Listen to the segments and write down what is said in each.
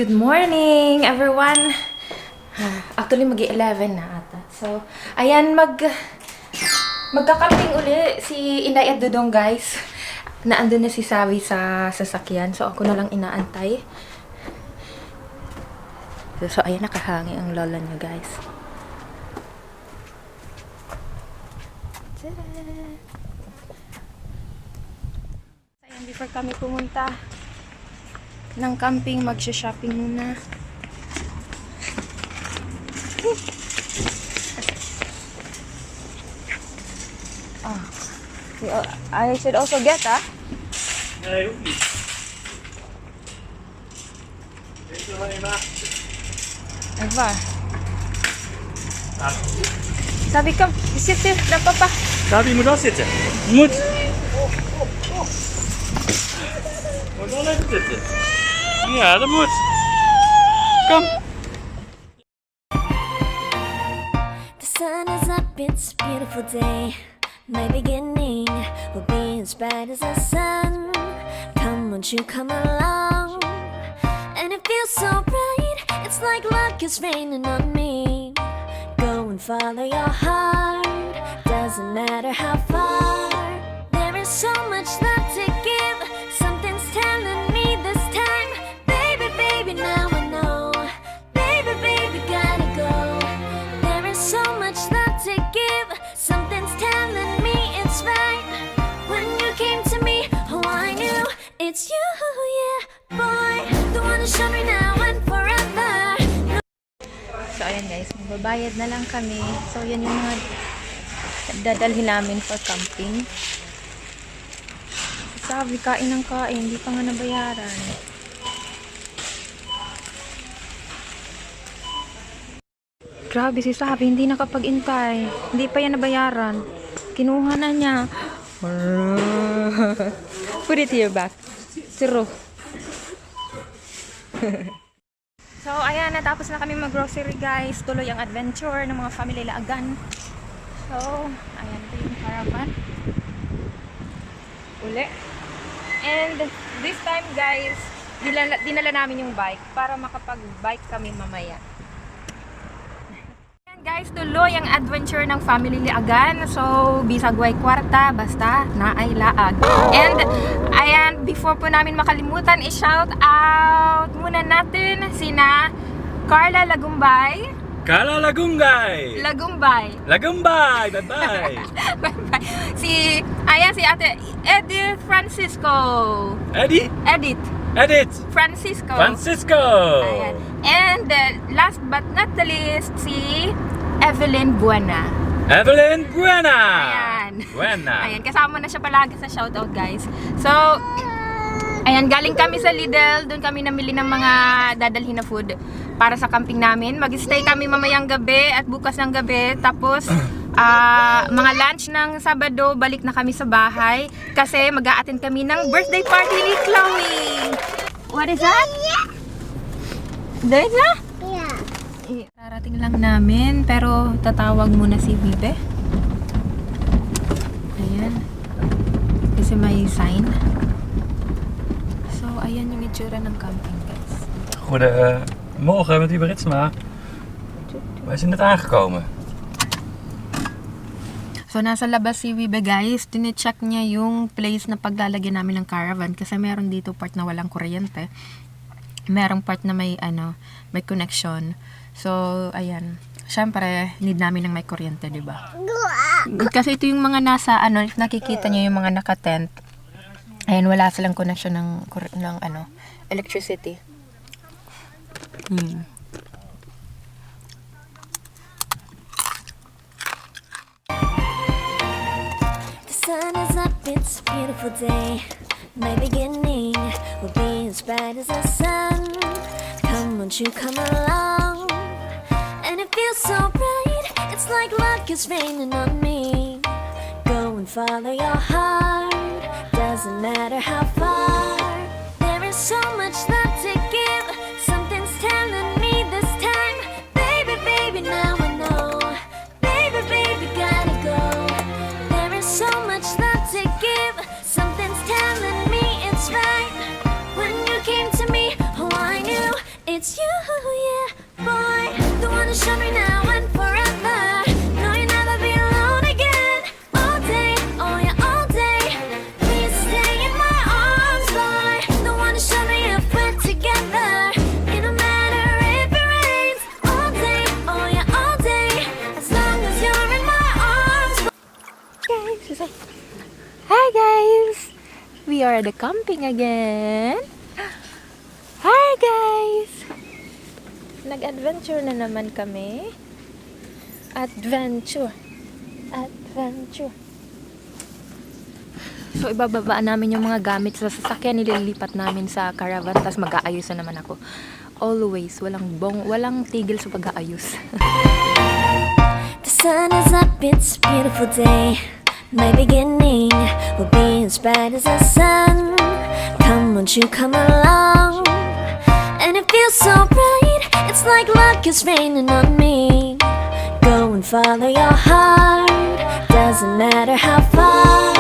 Good morning, everyone! Actually, mag-11 na ata. So, ayan, magkakamping uli si Inday at Dudong, guys. Naandun na si Savi sa sasakyan. So, ako na lang inaantay. So, ayan, nakahangi ang lola niya, guys. Ayan, before kami pumunta ng camping, magsha-shopping muna. I should also get, Nee, hoeft niet. Weet je wat je maakt? Echt waar. Sabi ka, zit hier, naar papa. Sabi, je moet wel zitten. Je moet. Moet wel even zitten. Ja, dat moet. Kom. The sun is up, it's a beautiful day. My beginning will be as bright as the sun. Come, won't you come along? And it feels so bright, it's like luck is raining on me. Go and follow your heart, doesn't matter how far. There is so much love to give, something's telling me this time. Baby, baby, now I know. Baby, baby, gotta go. There is so much love to give, something's telling me it's right. When you came to me, oh I knew it's you, yeah, boy. The one who showed me now and forever. So, ayan guys, magbabayad na lang kami. So, yan yung mga dadalhin namin for camping. Sabi, kain ng kain, hindi pa nga nabayaran. Grabe si Sabi, hindi nakapag-intay. Hindi pa yan nabayaran. Kinuha na niya. Put it here back. Zero. So, ayan, natapos na kami mag-grocery, guys. Tuloy ang adventure ng mga family Laagan. So, ayan, ito yung caravan. Uli. And this time, guys, dinala namin yung bike para makapag-bike kami mamaya. Ayan, guys, tuloy ang adventure ng family Laagan. So, bisag way kwarta, basta naay laag. And, ayan, before po namin makalimutan, i-shout out muna natin sina Carla Lagumbay. Carla Lagumbay. Lagumbay. Lagumbay. Bye-bye. Bye-bye. Si Ate Edith Francisco. Edith Francisco. Ayan. And last but not the least, si Evelyn Buena. Evelyn Buena. Ayan. Buena. Ayan, kasama na siya palagi sa shoutout, guys. So, ayan, galing kami sa Lidl. Doon kami namili ng mga dadalhin na food para sa camping namin. Mag-stay kami mamayang gabi at bukas ng gabi. Tapos, mga lunch ng Sabado, balik na kami sa bahay. Kasi mag-a-attend kami ng birthday party ni Chloe. What is that? There's a? Yeah. Tarating lang namin, pero tatawag muna si Bibe. Ayan. Kasi may sign. So, ayan yung itsura ng camping, guys. Goedemorgen met Iber Ritsma. Wij zijn net aangekomen. So, nasa labas si Wibe, guys. Tine-check niya yung place na paglalagyan namin ng caravan. Kasi meron dito part na walang kuryente. Merong part na may, may connection. So, ayan. Siyempre, need namin ng may kuryente, diba? Kasi ito yung mga nasa, if nakikita niyo yung mga naka-tent. Ayan, wala silang connection ng electricity. The sun is up, it's a beautiful day. My beginning will be as bright as the sun. Come, won't you come along? And it feels so bright, it's like luck is raining on me. Go and follow your heart, doesn't matter how far. There is so much love to give, something's telling me this time. Baby, baby, now I know. Baby, baby, gotta go. There is so much love to give, something's telling me it's right. When you came to me, oh I knew it's we are at the camping again. Hi guys! Nag-adventure na naman kami. Adventure. So, ibababaan namin yung mga gamit sa sasakyan, nililipat namin sa caravan, tapos mag-aayos na naman ako. Always, walang tigil sa pag-aayos. The sun is up, it's a beautiful day. My beginning will be as bright as the sun. Come, won't you come along? And it feels so bright, it's like luck is raining on me. Go and follow your heart, doesn't matter how far.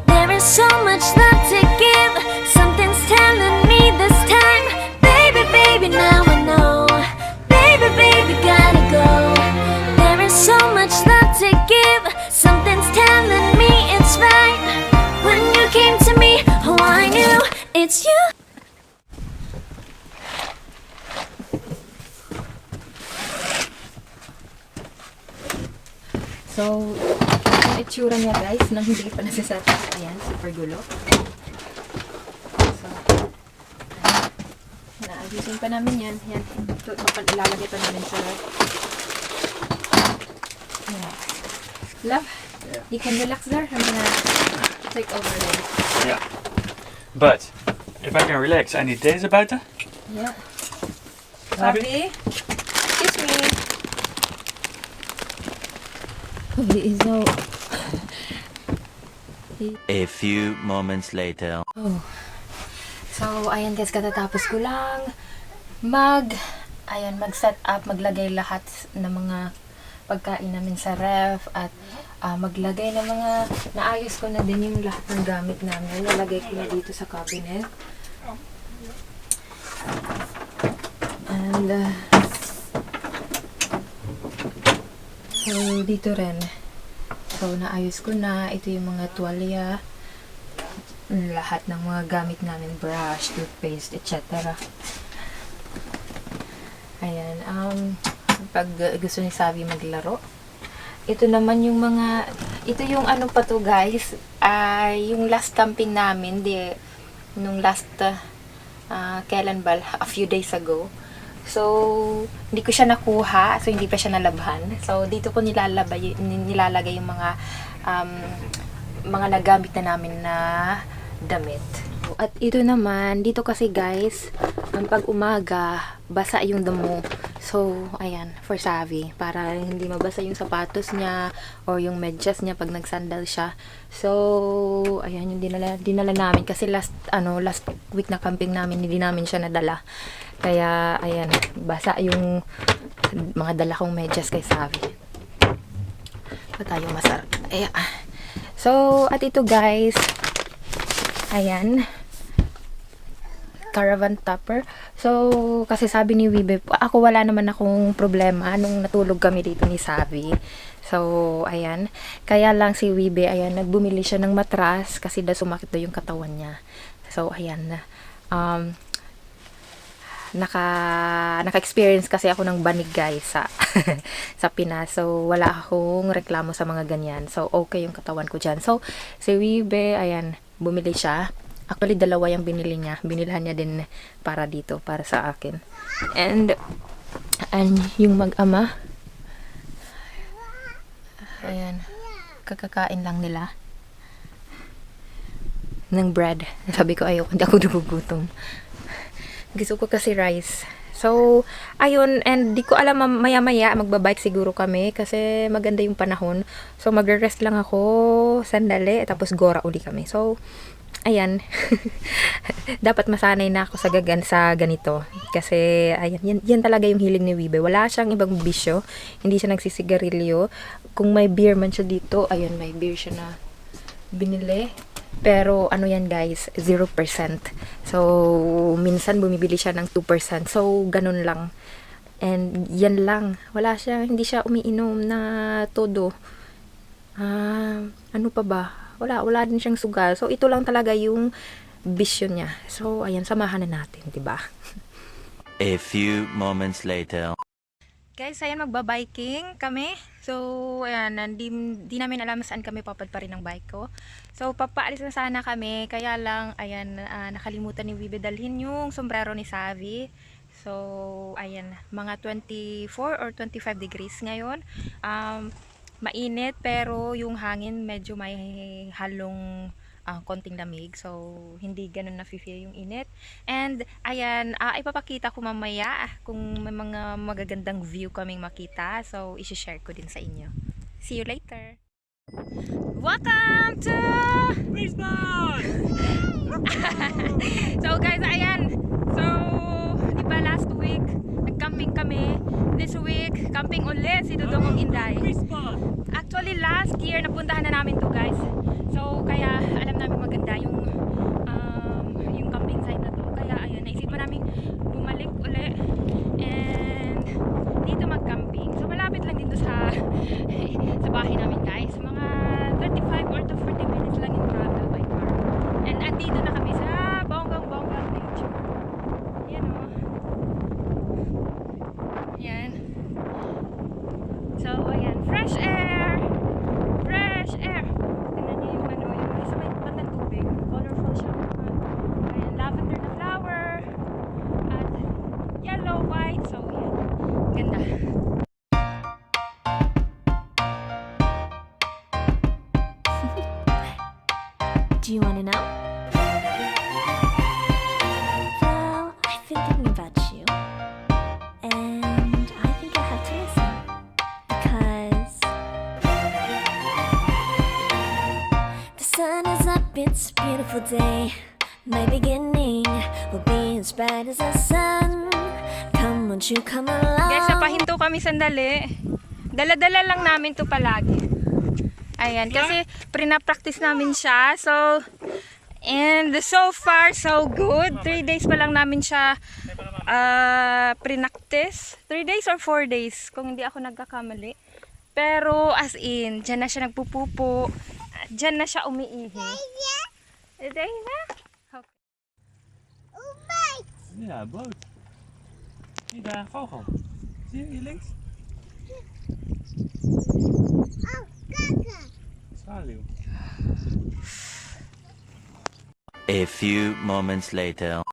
There is so much love to give, something's telling me this time. Baby, baby, now I know. Baby, baby, gotta go. There is so much love to give, something's telling me it's right. When you came to me, oh I knew it's you. So, ang itsura niya guys, nang hindi pa nasiset up. Ayan, super gulo. So, ayan. Naayusin pa namin yan. Yan, ito, ilalagay pa namin sa ayan. Love, you can relax there. I'm gonna take over there. Yeah. But if I can relax, I need deze buiten. Yeah. Abby? Excuse me. He is so... A few moments later. Oh. So, ayan guys, katatapos ko lang mag-set up, maglagay lahat ng mga pagkain namin sa ref at maglagay ng mga, naayos ko na din yung lahat ng gamit namin. Nalagay ko na dito sa cabinet. And, so, dito rin. So, naayos ko na. Ito yung mga tuwalya. Lahat ng mga gamit namin. Brush, toothpaste, etc. Ayan. Pag gusto ni Savi maglaro. Ito naman yung mga... Ito yung ano pa to guys. Yung last camping namin. Nung last... kailan ba? A few days ago. So, hindi ko siya nakuha. So, hindi pa siya nalabhan. So, dito ko nilalagay yung mga nagamit na namin na damit. At ito naman, dito kasi guys, pag umaga, basa yung damo. So, ayan, for Savi. Para hindi mabasa yung sapatos niya or yung medyas niya pag nagsandal siya. So, ayan yung dinala namin. Kasi last week na camping namin, hindi namin siya nadala. Kaya, ayan, basa yung mga dala kong medyas kay Savi. Pa tayo masarap. Ayan. So, at ito guys, ayan, caravan topper. So, kasi sabi ni Wibe, ako wala naman akong problema nung natulog kami dito ni Savi. So, ayan. Kaya lang si Wibe, ayan, nagbumili siya ng matras kasi daw sumakit daw yung katawan niya. So, ayan. Naka-experience kasi ako ng banig guys sa sa Pinas. So, wala akong reklamo sa mga ganyan. So, okay yung katawan ko dyan. So, si Wibe, ayan, bumili siya. Actually, dalawa yung binili niya. Binilhan niya din para dito, para sa akin. And yung mag-ama, ayan, kakakain lang nila ng bread. Sabi ko, ayoko, hindi ako nagugutom. Gusto ko kasi rice. So, ayun, and di ko alam, maya-maya magbabike siguro kami kasi maganda yung panahon. So, magre-rest lang ako sandali, tapos gora uli kami. So, ayan. Dapat masanay na ako sa ganito. Kasi, ayan, yan talaga yung hiling ni Wibe. Wala siyang ibang bisyo. Hindi siya nagsisigarilyo. Kung may beer man siya dito, ayan, may beer siya na binili. Pero, ano yan guys, 0%. So, minsan bumibili siya ng 2%. So, ganun lang. And, yan lang. Hindi siya umiinom na todo. Ano pa ba? Wala din siyang sugal. So, ito lang talaga yung bisyo niya. So, ayan, samahan na natin, diba? A few moments later. Guys, ayan, magbabiking kami. So, ayan, di namin alam saan kami papadparin ng bike ko. So, papaalis na sana kami. Kaya lang, ayan, nakalimutan ni Wibe dalhin yung sombrero ni Savi. So, ayan, mga 24 or 25 degrees ngayon. Mainit, pero yung hangin medyo may halong konting lamig, so hindi ganun na-feel yung init. And ayan, ipapakita ko mamaya kung may mga magagandang view kaming makita, so i-share ko din sa inyo. See you later. Welcome to Brisbane! So guys, ayan, so di ba last week nag-camping kami, this week camping ulit si Dudong Inday. Brisbane! Actually, last year napuntahan na namin to, guys. So, kaya alam namin maganda yung camping site na to. Kaya, ayan, naisipan namin bumalik uli and dito mag-camping. So, malapit lang dito sa bahay namin, guys. Mga 35 or to 40 minutes lang yung travel by car. And andito na kami sa bonggang-bonggang nature. Yan, o. Yan. So, ayan, fresh air! Fresh air! Tingnan niyo yung ano, yung sa may bandang tubig. Colorful siya. Ayan, lavender na flower. At yellow, white. So, yan. Ganda. Do you want to know? Well, I've been thinking about you. And I think I have to listen. Because the sun is up, it's a beautiful day. My beginning will be as bright as the sun. Come, won't you come along? Guys, napahinto kami sandali. Dala-dala lang namin to palagi. Ayan, kasi prina-practice namin siya. So, and so far, so good. 3 days pa lang namin siya practice. 3 days or 4 days, kung hindi ako nagkakamali. Pero, as in, dyan na siya nagpupupo. Dyan na siya umiihi. Ito na? Okay. Ja, boot. Zie daar, vogel. Zie je hier links? Oh, kaka. Zwaluw. A few moments later.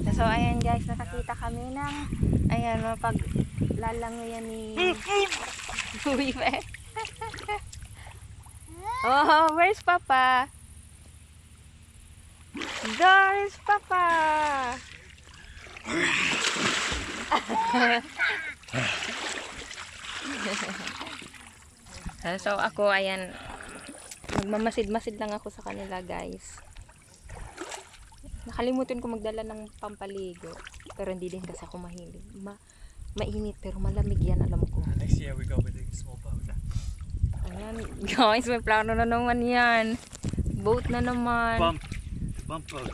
So, ayan guys, nakakita kami ng, ayan, mapaglalangoyan ni Wibe. Oh, where's Papa? There's Papa! So, ako, ayan, magmamasid-masid lang ako sa kanila, guys. Nakalimutan ko magdala ng pampaligo. Pero hindi din kasi ako mahilig. Mainit pero malamig yan, alam ko. Next year we go with a small boat. Ayan, guys, may plano na naman yan. Boat na naman. Bump boat.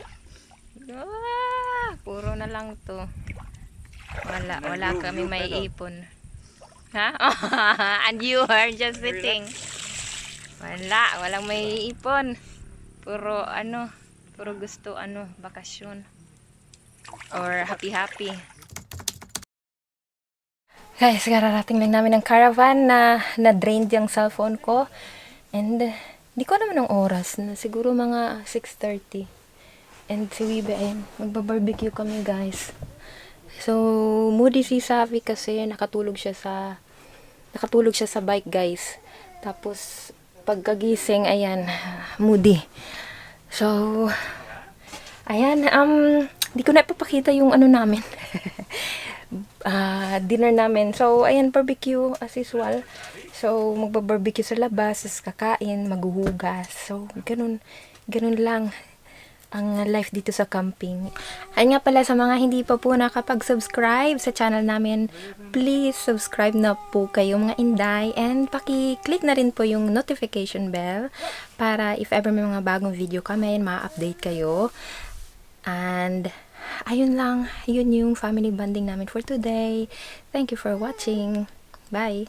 Puro na lang to. Wala kami may ipon. Ha? And you are just sitting. Walang may ipon. Puro gusto bakasyon. Or happy. Guys, kararating lang namin ng caravan na drained yung cellphone ko. And di ko naman ng oras na siguro mga 6:30. And si Wibe, ayun, magba-barbecue kami, guys. So, moody si Savi kasi nakatulog siya sa bike, guys. Tapos pagkagising, ayan, moody. So, ayan, di ko na ipapakita yung namin. Dinner namin. So, ayan, barbecue as usual. So, magba-barbecue sa labas, kakain, maghuhugas. So, ganun lang ang life dito sa camping. Ay nga pala, sa mga hindi pa po nakapag-subscribe sa channel namin, please subscribe na po kayo mga Inday, and paki-click na rin po yung notification bell para if ever may mga bagong video kami, ma-update kayo. And ayun lang, yun yung family bonding namin for today. Thank you for watching. Bye!